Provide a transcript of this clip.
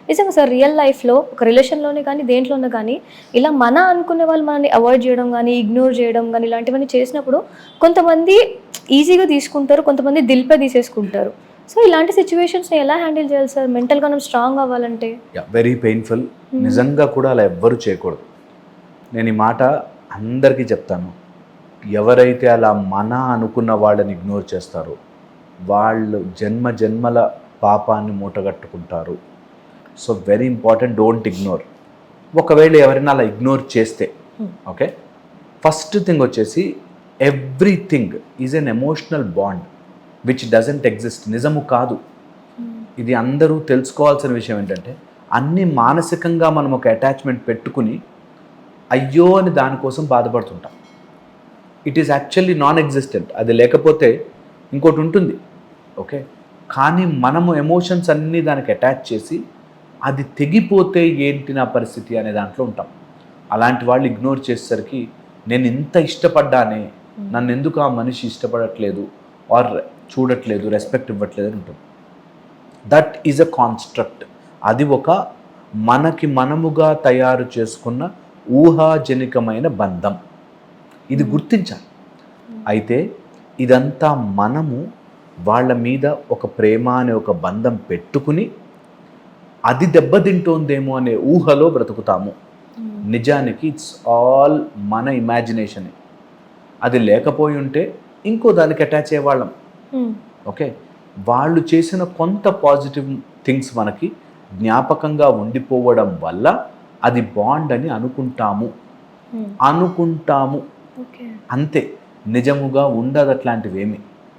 నిజంగా sir real లైఫ్లో ఒక రిలేషన్లోనే కానీ దేంట్లోనే కానీ ఇలా మన అనుకునే వాళ్ళు మనల్ని అవాయిడ్ చేయడం కానీ ఇగ్నోర్ చేయడం కానీ ఇలాంటివన్నీ చేసినప్పుడు కొంతమంది ఈజీగా తీసుకుంటారు, కొంతమంది దిల్పే తీసేసుకుంటారు. సో ఇలాంటి సిచ్యువేషన్స్ని ఎలా హ్యాండిల్ చేయాలి సార్ మెంటల్గా మనం స్ట్రాంగ్ అవ్వాలంటే? Very painful. నిజంగా కూడా అలా ఎవ్వరూ చేయకూడదు. నేను ఈ మాట అందరికీ చెప్తాను. ఎవరైతే అలా మన అనుకున్న వాళ్ళని ఇగ్నోర్ చేస్తారో వాళ్ళు జన్మ జన్మల పాపాన్ని మూటగట్టుకుంటారు. So very important, don't ignore. ఒకవేళ ఎవరైనా అలా ఇగ్నోర్ చేస్తే ఓకే, ఫస్ట్ థింగ్ వచ్చేసి everything is an emotional bond which doesn't exist. నిజము కాదు. ఇది అందరూ తెలుసుకోవాల్సిన విషయం ఏంటంటే అన్ని మానసికంగా మనం ఒక అటాచ్మెంట్ పెట్టుకుని అయ్యో అని దానికోసం బాధపడుతుంటాం. It is actually non existent. అది లేకపోతే ఇంకోటి ఉంటుంది ఓకే. కానీ మనము ఎమోషన్స్ అన్నీ దానికి అటాచ్ చేసి అది తెగిపోతే ఏంటి నా పరిస్థితి అనే దాంట్లో ఉంటాం. అలాంటి వాళ్ళు ఇగ్నోర్ చేసేసరికి నేను ఇంత ఇష్టపడ్డానే, నన్ను ఎందుకు ఆ మనిషి ఇష్టపడట్లేదు ఆర్ చూడట్లేదు, రెస్పెక్ట్ ఇవ్వట్లేదు అని ఉంటుంది. That is a construct. అది ఒక మనకి మనముగా తయారు చేసుకున్న ఊహాజనికమైన బంధం. ఇది గుర్తించాలి. అయితే ఇదంతా మనము వాళ్ళ మీద ఒక ప్రేమ అనే ఒక బంధం పెట్టుకుని అది దెబ్బతింటోందేమో అనే ఊహలో బ్రతుకుతాము. నిజానికి ఇట్స్ ఆల్ మన ఇమాజినేషనే. అది లేకపోయి ఉంటే ఇంకో దానికి అటాచ్ అయ్యేవాళ్ళం. ఓకే, వాళ్ళు చేసిన కొంత పాజిటివ్ థింగ్స్ మనకి జ్ఞాపకంగా ఉండిపోవడం వల్ల అది బాండ్ అని అనుకుంటాము అంతే. నిజముగా ఉండదు అట్లాంటివేమి.